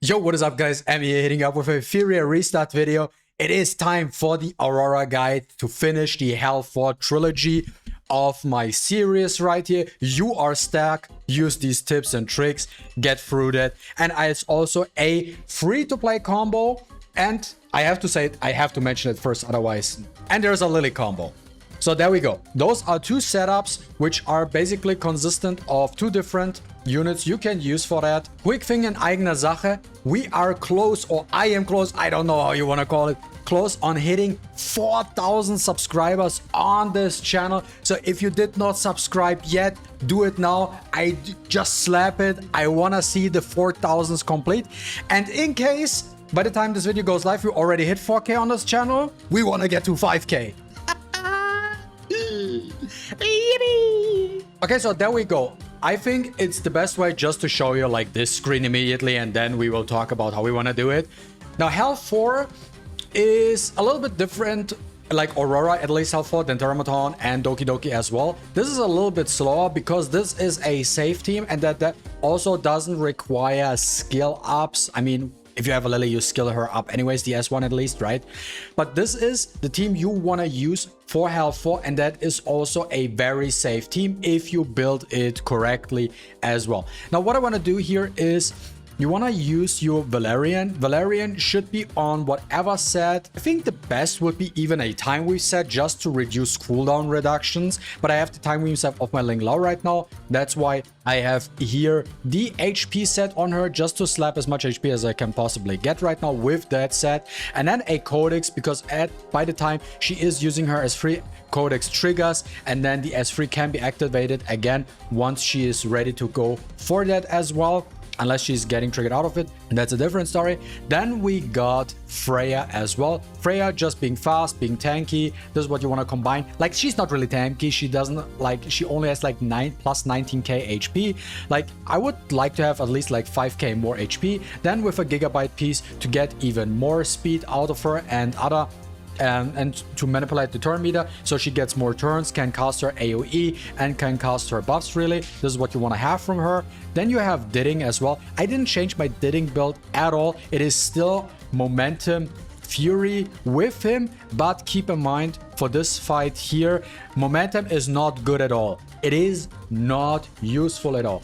Yo, what is up guys? I'm here hitting up with a Etheria restart video. It is time for the Aurora guide to finish the Hell 4 trilogy of my series right here. You are stuck, use these tips and tricks, get through that. And it's also a free-to-play combo. And I have to say it, I have to mention it first otherwise. And there's a Lili combo. So there we go. Those are two setups which are basically consistent of two different units you can use for that. Quick thing in eigener Sache. We are close, or I am close, I don't know how you want to call it, close on hitting 4,000 subscribers on this channel. So if you did not subscribe yet, do it now. I just slap it. I want to see the 4,000s complete. And in case by the time this video goes live, we already hit 4K on this channel, we want to get to 5K. Okay, so there we go. I think it's the best way just to show you like this screen immediately, and then we will talk about how we want to do it. Now, Hell 4 is a little bit different, like Aurora, at least Hell 4, than Teramaton and Doki Doki as well. This is a little bit slower because this is a safe team, and that also doesn't require skill ups. I mean, if you have a Lili, you skill her up anyways, the S1 at least, right? But this is the team you want to use for Hell 4, and that is also a very safe team if you build it correctly as well. Now, what I want to do here is you want to use your Valerian. Valerian should be on whatever set. I think the best would be even a time weave set just to reduce cooldown reductions. But I have the time weave set of my Ling Lao right now. That's why I have here the HP set on her, just to slap as much HP as I can possibly get right now with that set. And then a Codex, because by the time she is using her S3, Codex triggers, and then the S3 can be activated again once she is ready to go for that as well. Unless she's getting triggered out of it, and that's a different story. Then we got Freya as well. Freya just being fast, being tanky. This is what you want to combine. Like, she's not really tanky. She doesn't like, she only has like 9 plus 19k HP. Like, I would like to have at least like 5k more HP. Then with a gigabyte piece to get even more speed out of her and other and to manipulate the turn meter, so she gets more turns, can cast her AoE, and can cast her buffs. Really, this is what you want to have from her. Then you have Didding as well. I didn't change my Didding build at all. It is still Momentum Fury with him, but keep in mind for this fight here, Momentum is not good at all. It is not useful at all.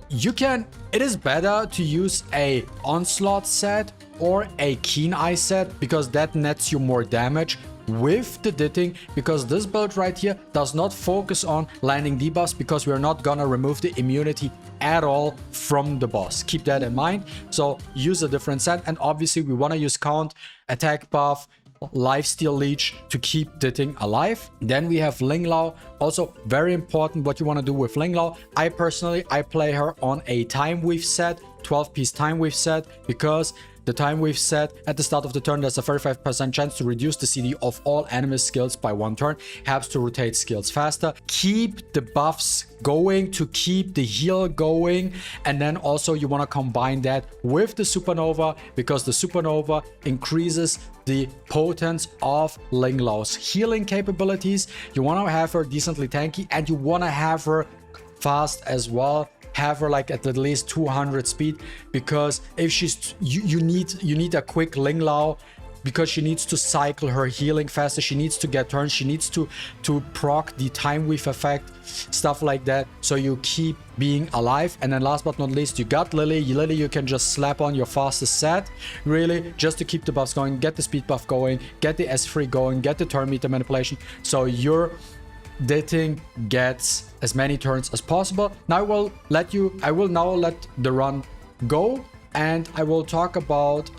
It is better to use a Onslaught set or a Keen Eye set, because that nets you more damage with the Ditting, because this build right here does not focus on landing debuffs, because we're not gonna remove the immunity at all from the boss. Keep that in mind. So use a different set, and obviously we want to use Count, Attack Buff, Lifesteal Leech to keep Ditting alive. Then we have Ling Lao. Also very important what you want to do with Ling Lao. I play her on a Time Weave set, 12-piece Time Weave set, because the time we've set at the start of the turn, there's a 35% chance to reduce the CD of all enemy skills by 1 turn. Helps to rotate skills faster. Keep the buffs going to keep the heal going. And then also you want to combine that with the Supernova, because the Supernova increases the potence of Ling Lao's healing capabilities. You want to have her decently tanky, and you want to have her fast as well. Have her like at least 200 speed, because if she's you need a quick Ling Lao, because she needs to cycle her healing faster. She needs to get turns. She needs to proc the time weave effect, stuff like that, so you keep being alive. And then last but not least, you got Lili. Lili you can just slap on your fastest set, really, just to keep the buffs going, get the speed buff going, get the S3 going, get the turn meter manipulation, so your Ditting gets as many turns as possible. Now I will now let the run go, and I will talk about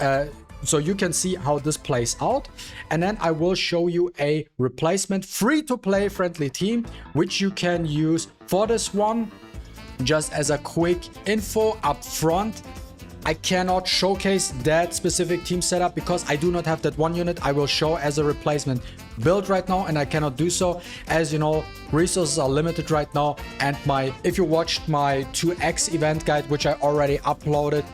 so you can see how this plays out, and then I will show you a replacement free-to-play friendly team which you can use for this one. Just as a quick info up front, I cannot showcase that specific team setup because I do not have that one unit I will show as a replacement build right now, and I cannot do so. As you know, resources are limited right now, and if you watched my 2x event guide, which I already uploaded,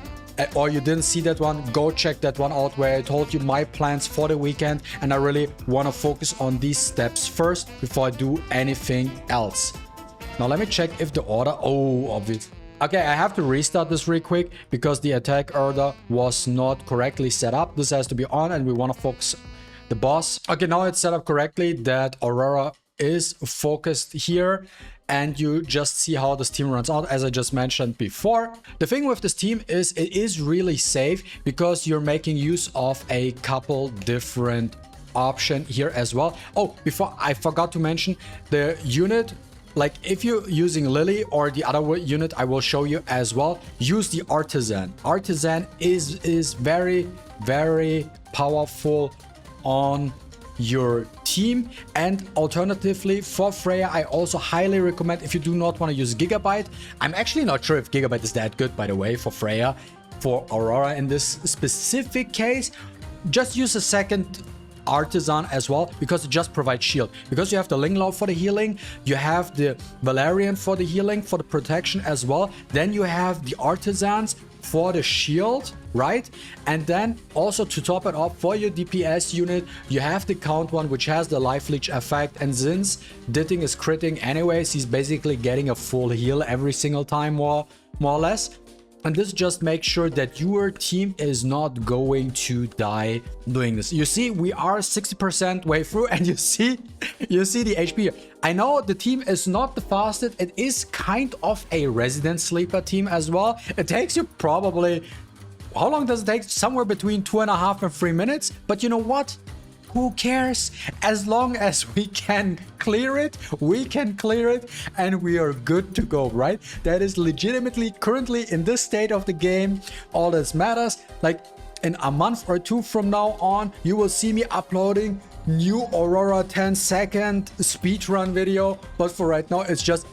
or you didn't see that one, go check that one out, where I told you my plans for the weekend, and I really want to focus on these steps first before I do anything else. Now let me check if the order, oh, obvious. Okay, I have to restart this real quick because the attack order was not correctly set up. This has to be on and we want to focus the boss. Okay, now it's set up correctly that Aurora is focused here, and you just see how this team runs out, as I just mentioned before. The thing with this team is it is really safe because you're making use of a couple different options here as well. Oh, before I forgot to mention the unit. Like if you're using Lili or the other unit, I will show you as well. Use the Artisan. Artisan is very, very powerful on your team. And alternatively for Freya, I also highly recommend, if you do not want to use Gigabyte. I'm actually not sure if Gigabyte is that good, by the way, for Freya. For Aurora in this specific case, just use a second Artisan as well, because it just provides shield. Because you have the Linglao for the healing, you have the Valerian for the healing, for the protection as well. Then you have the Artisans for the shield, right? And then also to top it up for your DPS unit, you have the Count one, which has the life leech effect. And since Ditting is critting anyways, he's basically getting a full heal every single time, more or less. And this just makes sure that your team is not going to die doing this. You see, we are 60% way through, and you see the HP. I know the team is not the fastest. It is kind of a resident sleeper team as well. It takes you probably, how long does it take? Somewhere between 2.5 and 3 minutes. But you know what? Who cares? As long as we can clear it, we can clear it, and we are good to go, right? That is legitimately currently in this state of the game all that matters. Like in a month or two from now on, you will see me uploading new Aurora 10-second speedrun video. But for right now, it's just,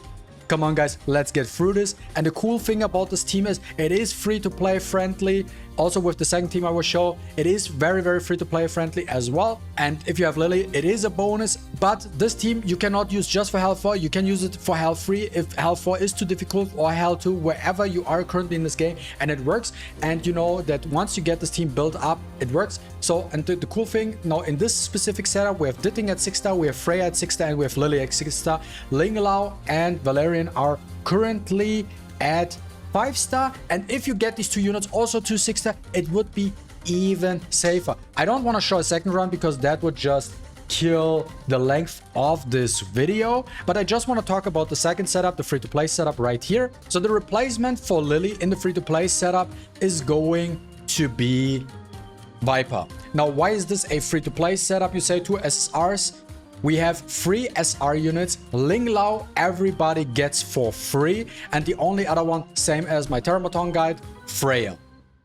come on guys, let's get through this. And the cool thing about this team is it is free to play friendly. Also with the second team I will show, it is very, very free to play friendly as well. And if you have Lili, it is a bonus. But this team you cannot use just for Health 4. You can use it for Health 3 if Health 4 is too difficult, or Health 2, wherever you are currently in this game, and it works. And you know that once you get this team built up, it works. So, and the cool thing, now in this specific setup, we have Ditting at 6-star, we have Freya at 6-star, and we have Lili at 6-star. Linglao and Valerian are currently at 5-star, and if you get these two units also to 6-star, it would be even safer. I don't want to show a second run because that would just kill the length of this video, but I just want to talk about the second setup, the free-to-play setup right here. So the replacement for Lili in the free-to-play setup is going to be Viper. Now, why is this a free-to-play setup? You say, two SSRs. We have free SR units. Linglao, everybody gets for free. And the only other one, same as my Termaton guide, Freya.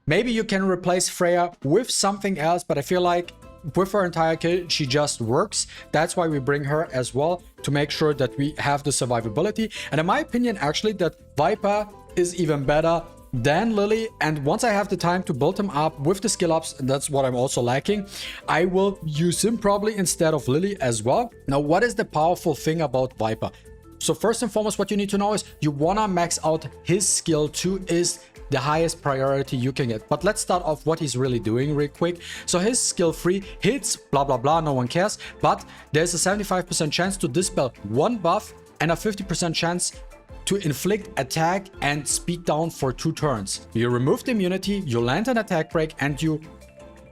Maybe you can replace Freya with something else, but I feel like with her entire kit, she just works. That's why we bring her as well, to make sure that we have the survivability. And in my opinion, actually, that Viper is even better than Lili. And once I have the time to build him up with the skill ups, and that's what I'm also lacking, I will use him probably instead of Lili as well. Now, what is the powerful thing about Viper? So first and foremost, what you need to know is you want to max out his skill 2 is the highest priority you can get. But let's start off what he's really doing real quick. So his skill 3 hits, blah, blah, blah, no one cares. But there's a 75% chance to dispel one buff and a 50% chance to inflict attack and speed down for 2 turns. You remove the immunity, you land an attack break, and you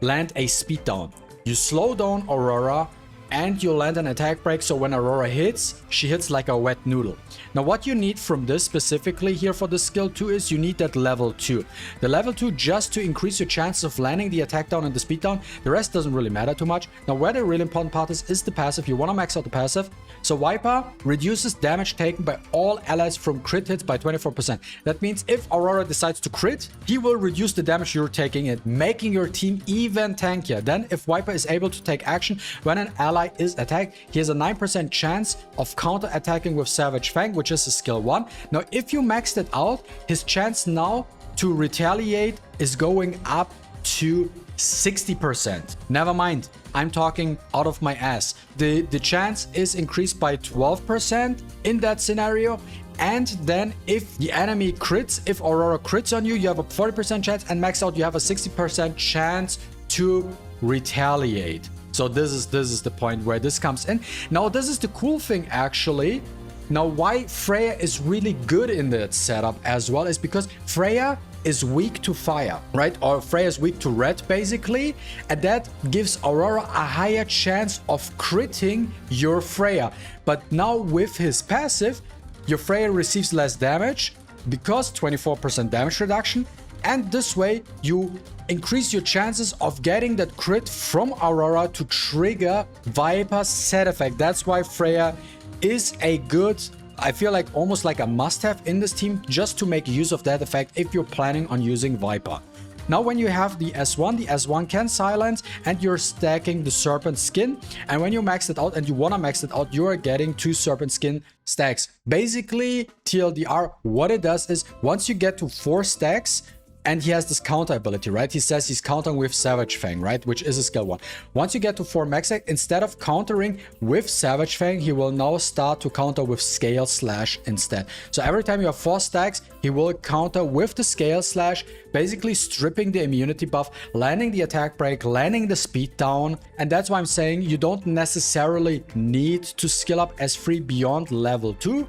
land a speed down. You slow down Aurora and you land an attack break, so when Aurora hits, she hits like a wet noodle. Now what you need from this specifically here for the skill 2 is you need that level 2. The level 2 just to increase your chances of landing the attack down and the speed down. The rest doesn't really matter too much. Now where the really important part is the passive. You want to max out the passive. So Viper reduces damage taken by all allies from crit hits by 24%. That means if Aurora decides to crit, he will reduce the damage you're taking it, making your team even tankier. Then if Viper is able to take action when an ally is attacked, he has a 9% chance of counter-attacking with Savage Fang, which is a skill 1. Now if you maxed it out, his chance now to retaliate is going up to 60%. Never mind, I'm talking out of my ass. The chance is increased by 12% in that scenario. And then if the enemy crits, if Aurora crits on you, you have a 40% chance, and max out you have a 60% chance to retaliate. So this is the point where this comes in. Now this is the cool thing actually. Now, why Freya is really good in that setup as well is because Freya is weak to fire, right? Or Freya is weak to red, basically, and that gives Aurora a higher chance of critting your Freya. But now with his passive, your Freya receives less damage because 24% damage reduction, and this way you increase your chances of getting that crit from Aurora to trigger Viper's set effect. That's why Freya is a good, I feel like almost like a must-have in this team, just to make use of that effect if you're planning on using Viper. Now, when you have the S1 can silence, and you're stacking the Serpent Skin, and when you max it out and you want to max it out, you are getting 2 Serpent Skin stacks. Basically, TLDR, what it does is once you get to 4 stacks, and he has this counter ability, right? He says he's countering with Savage Fang, right? Which is a skill 1. Once you get to 4 max stack, instead of countering with Savage Fang, he will now start to counter with Scale Slash instead. So every time you have 4 stacks, he will counter with the Scale Slash, basically stripping the immunity buff, landing the attack break, landing the speed down. And that's why I'm saying you don't necessarily need to skill up S3 beyond level 2.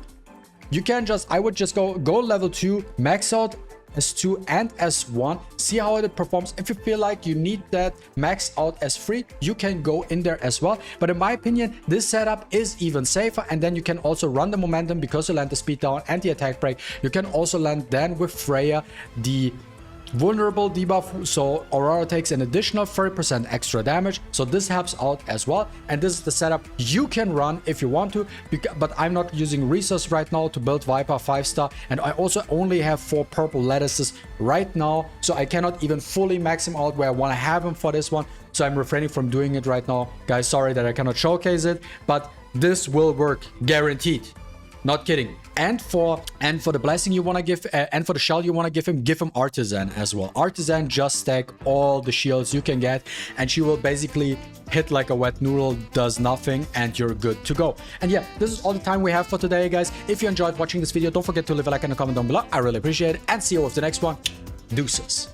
You can just, I would just go level 2, max out S2 and S1, see how it performs. If you feel like you need that max out S3, you can go in there as well. But in my opinion, this setup is even safer, and then you can also run the momentum because you land the speed down and the attack break. You can also land then with Freya the vulnerable debuff, so Aurora takes an additional 30% extra damage, so this helps out as well. And this is the setup you can run if you want to, but I'm not using resource right now to build Viper 5-star, and I also only have 4 purple lettuces right now, so I cannot even fully max him out where I want to have him for this one, so I'm refraining from doing it right now. Guys, sorry that I cannot showcase it, but this will work, guaranteed. Not kidding. And for the blessing you want to give, and for the shell you want to give him Artisan as well. Artisan, just stack all the shields you can get, and she will basically hit like a wet noodle, does nothing, and you're good to go. And yeah, this is all the time we have for today, guys. If you enjoyed watching this video, don't forget to leave a like and a comment down below. I really appreciate it, and see you with the next one. Deuces.